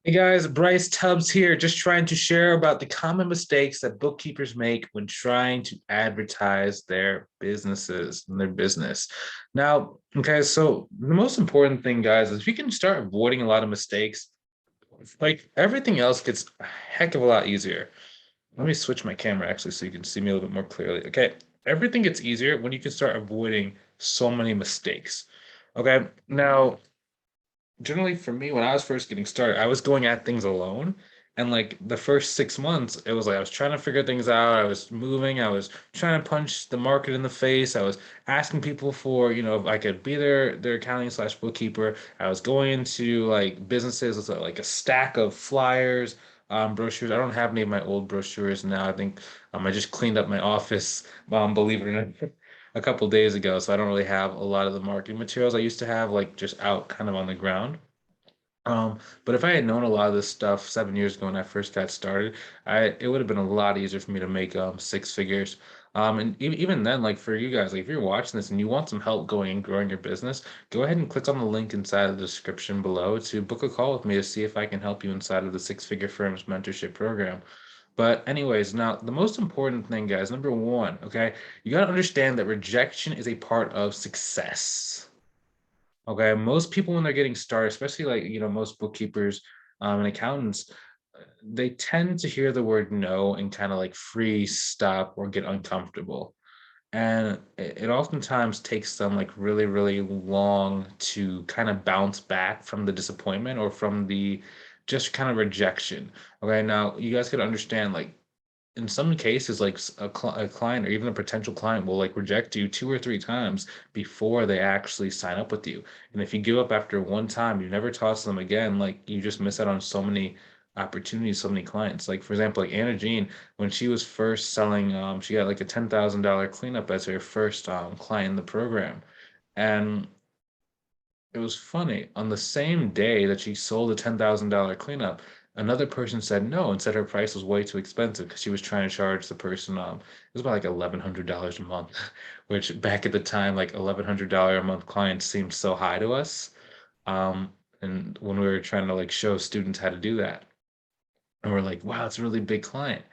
Hey guys, Bryce Tubbs here, just trying to share about the common mistakes that bookkeepers make when trying to advertise their businesses and their business. Now, okay, so the most important thing, guys, is if you can start avoiding a lot of mistakes, like everything else gets a heck of a lot easier. Let me switch my camera actually so you can see me a little bit more clearly. Okay, everything gets easier when you can start avoiding so many mistakes. Okay, now generally for me, when I was first getting started, I was going at things alone. And like the first 6 months, it was like I was trying to figure things out. I was moving. I was trying to punch the market in the face. I was asking people for, if I could be their accounting slash bookkeeper. I was going into like businesses with like a stack of flyers, brochures. I don't have any of my old brochures now. I think I just cleaned up my office, believe it or not, a couple days ago. So I don't really have a lot of the marketing materials I used to have, like just out kind of on the ground. But if I had known a lot of this stuff 7 years ago when I first got started, it would have been a lot easier for me to make six figures. And even then, like for you guys, like if you're watching this and you want some help going and growing your business, go ahead and click on the link inside of the description below to book a call with me to see if I can help you inside of the Six Figure Firms mentorship program. But anyways, now the most important thing, guys, number one, okay, you got to understand that rejection is a part of success. Okay, most people when they're getting started, especially like most bookkeepers and accountants, they tend to hear the word no and kind of like freeze, stop, or get uncomfortable. And it oftentimes takes them like really, really long to kind of bounce back from the disappointment or from the just kind of rejection. Okay, now you guys could understand like in some cases, like a client or even a potential client will like reject you two or three times before they actually sign up with you. And if you give up after one time, you never talk to them again, like you just miss out on so many opportunities, so many clients. Like for example, like Anna Jean, when she was first selling, she got like a $10,000 cleanup as her first client in the program. And it was funny. On the same day that she sold a $10,000 cleanup, another person said no and said her price was way too expensive because she was trying to charge the person it was about like $1,100 a month, which back at the time, like $1,100 a month clients seemed so high to us. And when we were trying to like show students how to do that, and we're like, wow, it's a really big client.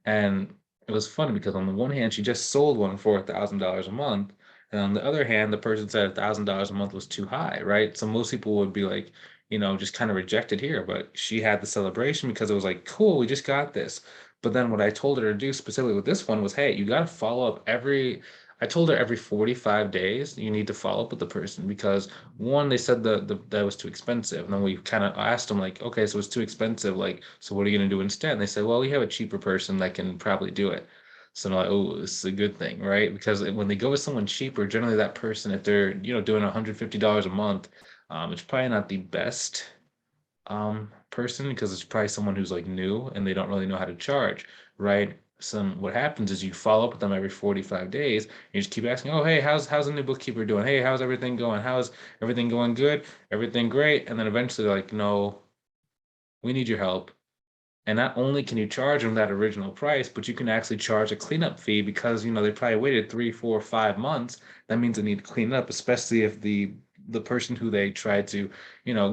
And it was funny because on the one hand, she just sold one for $1,000 a month. And on the other hand, the person said $1,000 a month was too high, right? So most people would be like, just kind of rejected here. But she had the celebration because it was like, cool, we just got this. But then what I told her to do specifically with this one was, hey, you got to follow up I told her every 45 days you need to follow up with the person because one, they said that was too expensive. And then we kind of asked them like, okay, so it's too expensive. Like, so what are you going to do instead? And they said, well, we have a cheaper person that can probably do it. So I'm like, oh, this is a good thing, right? Because when they go with someone cheaper, generally that person, if they're, doing $150 a month, it's probably not the best person because it's probably someone who's like new and they don't really know how to charge, right? Some what happens is you follow up with them every 45 days. You just keep asking, oh, hey, how's the new bookkeeper doing? Hey, how's everything going? How's everything going good? Everything great? And then eventually they're like, no, we need your help. And not only can you charge them that original price, but you can actually charge a cleanup fee because they probably waited 3, 4, 5 months. That means they need to clean up, especially if the person who they tried to,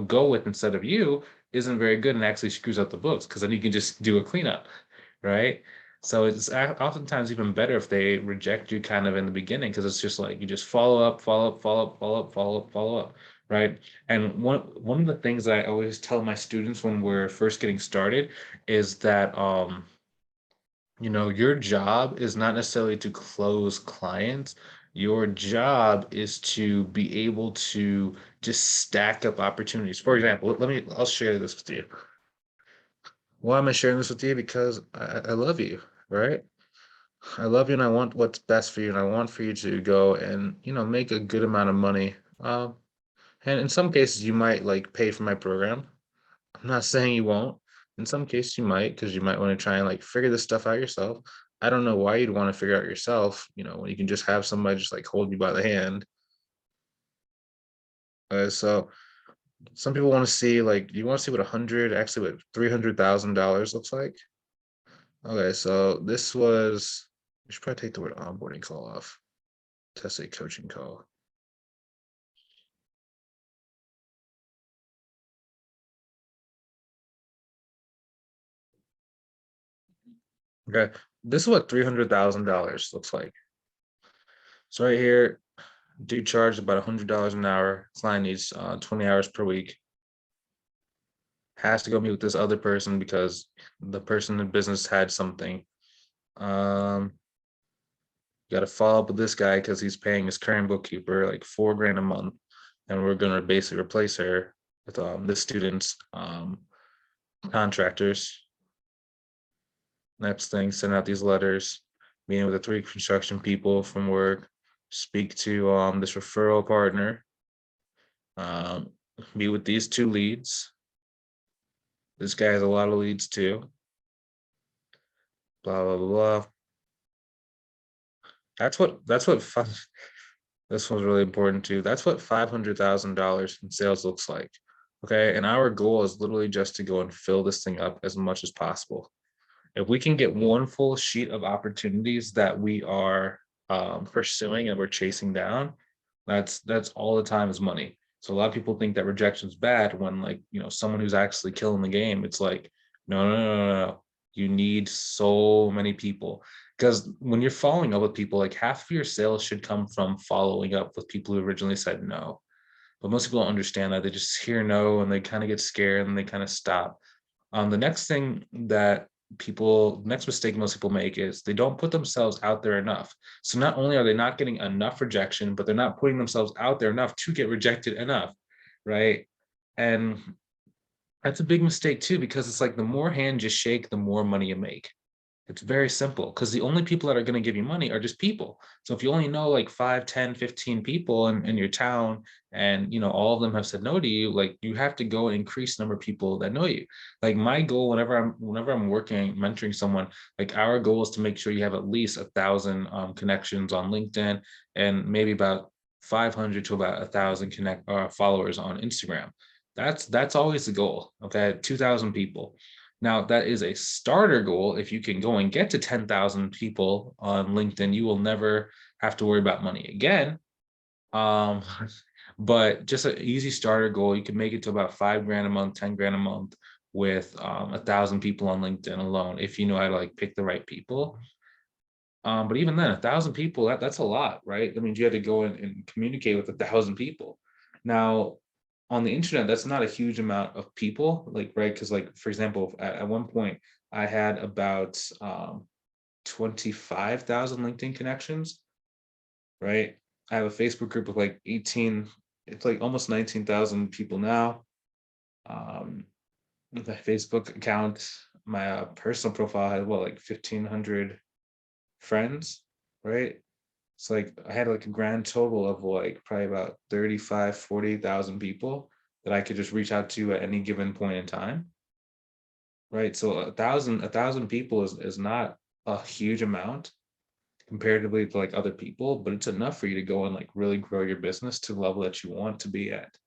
go with instead of you isn't very good and actually screws up the books because then you can just do a cleanup, right? So it's oftentimes even better if they reject you kind of in the beginning because it's just like you just follow up, follow up, follow up, follow up, follow up, follow up, right? And one of the things I always tell my students when we're first getting started is that your job is not necessarily to close clients. Your job is to be able to just stack up opportunities. For example, I'll share this with you. Why am I sharing this with you? Because I love you, right? I love you and I want what's best for you and I want for you to go and, make a good amount of money. And in some cases you might like pay for my program. I'm not saying you won't. In some cases, you might, because you might want to try and like figure this stuff out yourself. I don't know why you'd want to figure out yourself, when you can just have somebody just like hold you by the hand. So some people want to see like, you want to see what 100, actually what $300,000 looks like. Okay, so this was, you should probably take the word onboarding call off. Test a coaching call. Okay, this is what $300,000 looks like. So right here, do charge about $100 an hour. Client needs 20 hours per week. Has to go meet with this other person because the person in business had something. Got to follow up with this guy because he's paying his current bookkeeper like 4 grand a month, and we're gonna basically replace her with this student's contractors. Next thing, send out these letters, meeting with the 3 construction people from work, speak to this referral partner, um, meet with these 2 leads. This guy has a lot of leads too. Blah blah blah blah. That's what this one's really important too. That's what $500,000 in sales looks like. Okay. And our goal is literally just to go and fill this thing up as much as possible. If we can get one full sheet of opportunities that we are pursuing and we're chasing down, that's all the time is money. So a lot of people think that rejection is bad when, like, someone who's actually killing the game. It's like, no, no, no, no, no. You need so many people, because when you're following up with people, like half of your sales should come from following up with people who originally said no. But most people don't understand that. They just hear no and they kind of get scared and they kind of stop. The next thing that next mistake most people make is they don't put themselves out there enough. So not only are they not getting enough rejection, but they're not putting themselves out there enough to get rejected enough, right? And that's a big mistake too, because it's like the more hands you shake, the more money you make. It's very simple, because the only people that are going to give you money are just people. So if you only know like 5, 10, 15 people in your town, and all of them have said no to you, like you have to go and increase the number of people that know you. Like my goal, whenever I'm working, mentoring someone, like our goal is to make sure you have at least 1,000 connections on LinkedIn, and maybe about 500 to about 1,000 followers on Instagram. That's always the goal. Okay, 2,000 people. Now, that is a starter goal. If you can go and get to 10,000 people on LinkedIn, you will never have to worry about money again. Um, but just an easy starter goal, you can make it to about 5 grand a month, 10 grand a month with 1,000 people on LinkedIn alone, if you know how to like pick the right people. But even then, 1,000 people, that's a lot, right? That means you had to go and communicate with 1,000 people. Now, on the internet, that's not a huge amount of people, like, right? Because, like, for example, at one point, I had about 25,000 LinkedIn connections, right? I have a Facebook group of like 18, it's like almost 19,000 people now. The Facebook account, my personal profile had what, like 1,500 friends, right? So like I had like a grand total of like probably about 35, 40,000 people that I could just reach out to at any given point in time. Right. So a thousand people is not a huge amount comparatively to like other people, but it's enough for you to go and like really grow your business to the level that you want to be at.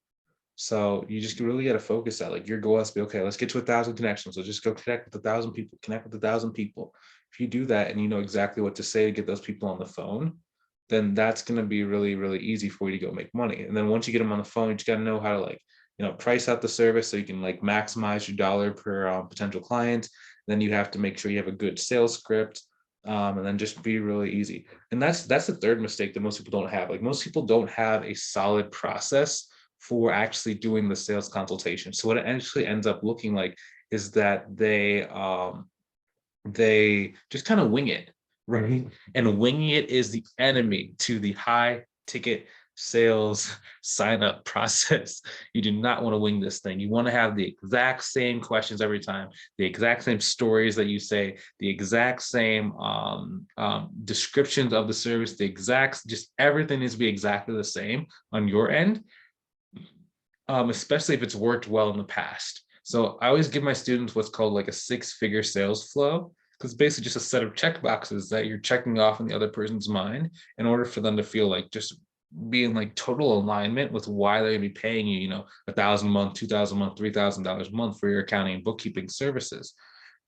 So you just really got to focus at like your goal has to be, okay, let's get to 1,000 connections. So just go connect with 1,000 people, connect with 1,000 people. If you do that and you know exactly what to say to get those people on the phone, then that's going to be really, really easy for you to go make money. And then once you get them on the phone, you just got to know how to like, price out the service so you can like maximize your dollar per potential client. Then you have to make sure you have a good sales script, and then just be really easy. And that's the third mistake that most people don't have. Like most people don't have a solid process for actually doing the sales consultation. So what it actually ends up looking like is that they just kind of wing it, right? And winging it is the enemy to the high ticket sales sign up process. You do not want to wing this thing. You want to have the exact same questions every time, the exact same stories that you say, the exact same descriptions of the service, the exact, just everything needs to be exactly the same on your end, especially if it's worked well in the past. So I always give my students what's called like a 6-figure sales flow, because basically just a set of check boxes that you're checking off in the other person's mind in order for them to feel like just be in like total alignment with why they're going to be paying you, 1,000 a month, 2,000 a month, $3,000 a month for your accounting and bookkeeping services,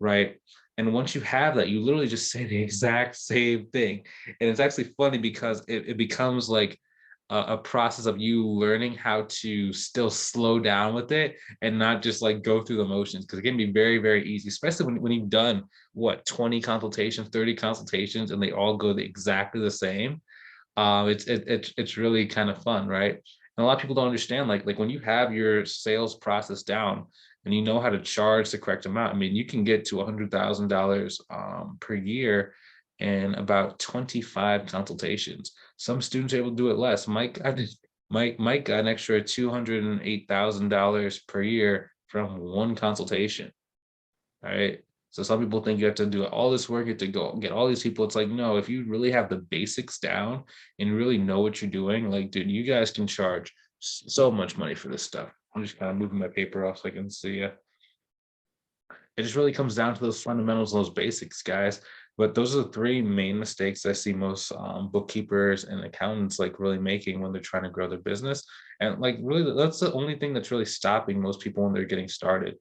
right? And once you have that, you literally just say the exact same thing. And it's actually funny because it becomes like a process of you learning how to still slow down with it and not just like go through the motions, because it can be very, very easy, especially when you've done what, 20 consultations, 30 consultations, and they all go exactly the same. It's really kind of fun, right? And a lot of people don't understand, like when you have your sales process down and you know how to charge the correct amount. I mean, you can get to $100,000 per year in about 25 consultations. Some students are able to do it less. Mike got an extra $208,000 per year from one consultation. All right. So some people think you have to do all this work, you have to go get all these people. It's like, no, if you really have the basics down and really know what you're doing, like, dude, you guys can charge so much money for this stuff. I'm just kind of moving my paper off so I can see it. It just really comes down to those fundamentals, those basics, guys. But those are the three main mistakes I see most bookkeepers and accountants like really making when they're trying to grow their business. And like really, that's the only thing that's really stopping most people when they're getting started.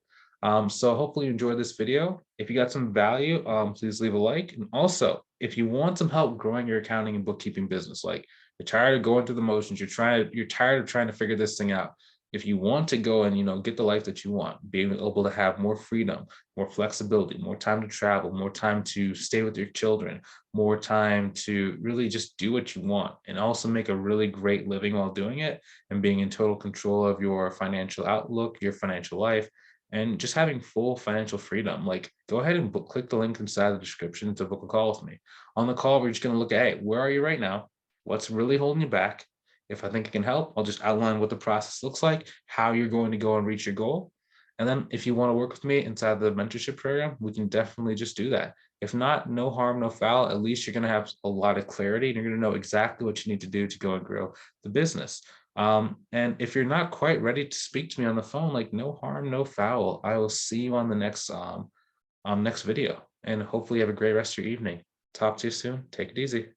So hopefully you enjoyed this video. If you got some value, please leave a like. And also, if you want some help growing your accounting and bookkeeping business, like you're tired of going through the motions, you're tired of trying to figure this thing out. If you want to go and get the life that you want, being able to have more freedom, more flexibility, more time to travel, more time to stay with your children, more time to really just do what you want, and also make a really great living while doing it, and being in total control of your financial outlook, your financial life, and just having full financial freedom, like go ahead and click the link inside the description to book a call with me. On the call, we're just going to look at, hey, where are you right now? What's really holding you back? If I think it can help, I'll just outline what the process looks like, how you're going to go and reach your goal. And then if you want to work with me inside the mentorship program, we can definitely just do that. If not, no harm, no foul. At least you're going to have a lot of clarity and you're going to know exactly what you need to do to go and grow the business. And if you're not quite ready to speak to me on the phone, like no harm, no foul. I will see you on the next video, and hopefully you have a great rest of your evening. Talk to you soon. Take it easy.